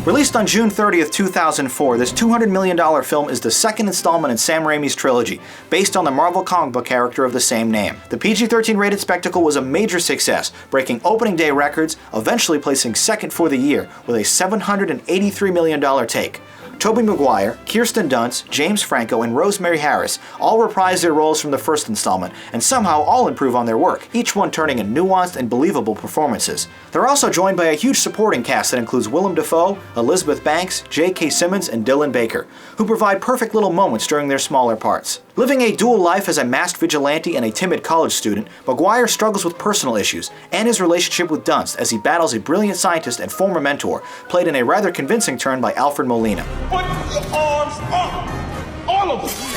Released on June 30th, 2004, this $200 million film is the second installment in Sam Raimi's trilogy, based on the Marvel comic book character of the same name. The PG-13 rated spectacle was a major success, breaking opening day records, eventually placing second for the year with a $783 million take. Tobey Maguire, Kirsten Dunst, James Franco, and Rosemary Harris all reprise their roles from the first installment, and somehow all improve on their work, each one turning in nuanced and believable performances. They're also joined by a huge supporting cast that includes Willem Dafoe, Elizabeth Banks, J.K. Simmons, and Dylan Baker, who provide perfect little moments during their smaller parts. Living a dual life as a masked vigilante and a timid college student, Maguire struggles with personal issues and his relationship with Dunst as he battles a brilliant scientist and former mentor, played in a rather convincing turn by Alfred Molina. Put your arms up! All of them!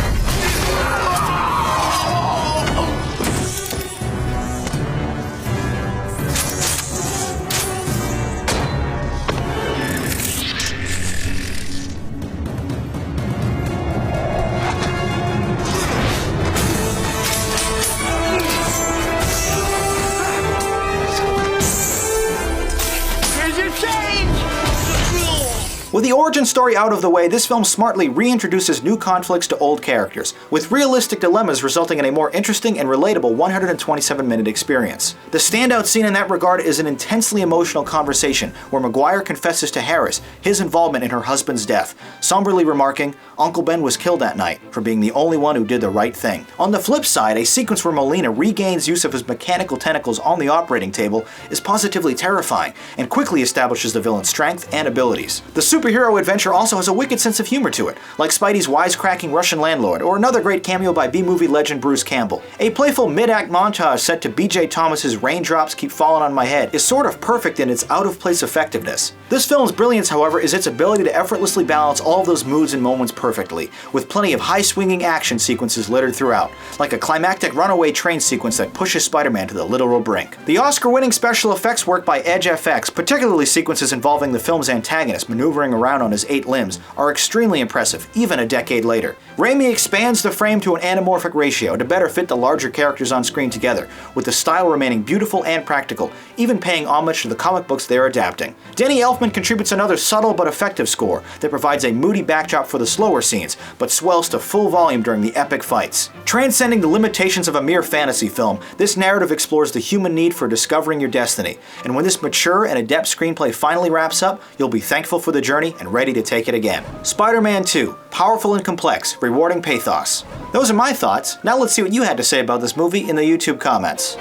With the origin story out of the way, this film smartly reintroduces new conflicts to old characters, with realistic dilemmas resulting in a more interesting and relatable 127-minute experience. The standout scene in that regard is an intensely emotional conversation where Maguire confesses to Harris his involvement in her husband's death, somberly remarking, "Uncle Ben was killed that night for being the only one who did the right thing." On the flip side, a sequence where Molina regains use of his mechanical tentacles on the operating table is positively terrifying and quickly establishes the villain's strength and abilities. The superhero adventure also has a wicked sense of humor to it, like Spidey's wisecracking Russian landlord, or another great cameo by B-movie legend Bruce Campbell. A playful mid-act montage set to B.J. Thomas's "Raindrops Keep Falling on My Head" is sort of perfect in its out-of-place effectiveness. This film's brilliance, however, is its ability to effortlessly balance all of those moods and moments perfectly, with plenty of high-swinging action sequences littered throughout, like a climactic runaway train sequence that pushes Spider-Man to the literal brink. The Oscar-winning special effects work by Edge FX, particularly sequences involving the film's antagonist maneuvering around on his 8 limbs, are extremely impressive, even a decade later. Raimi expands the frame to an anamorphic ratio to better fit the larger characters on screen together, with the style remaining beautiful and practical, even paying homage to the comic books they're adapting. Danny Elfman contributes another subtle but effective score that provides a moody backdrop for the slower scenes, but swells to full volume during the epic fights. Transcending the limitations of a mere fantasy film, this narrative explores the human need for discovering your destiny, and when this mature and adept screenplay finally wraps up, you'll be thankful for the journey and ready to take it again. Spider-Man 2, powerful and complex, rewarding pathos. Those are my thoughts. Now let's see what you had to say about this movie in the YouTube comments.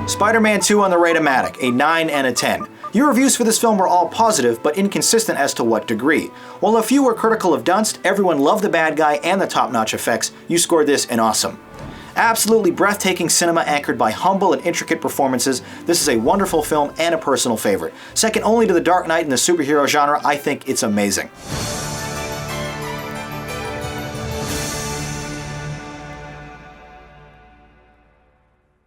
Spider-Man 2 on the Rate-O-Matic, a 9 and a 10. Your reviews for this film were all positive, but inconsistent as to what degree. While a few were critical of Dunst, everyone loved the bad guy and the top-notch effects. You scored this an awesome. Absolutely breathtaking cinema anchored by humble and intricate performances, this is a wonderful film and a personal favorite. Second only to The Dark Knight in the superhero genre, I think it's amazing.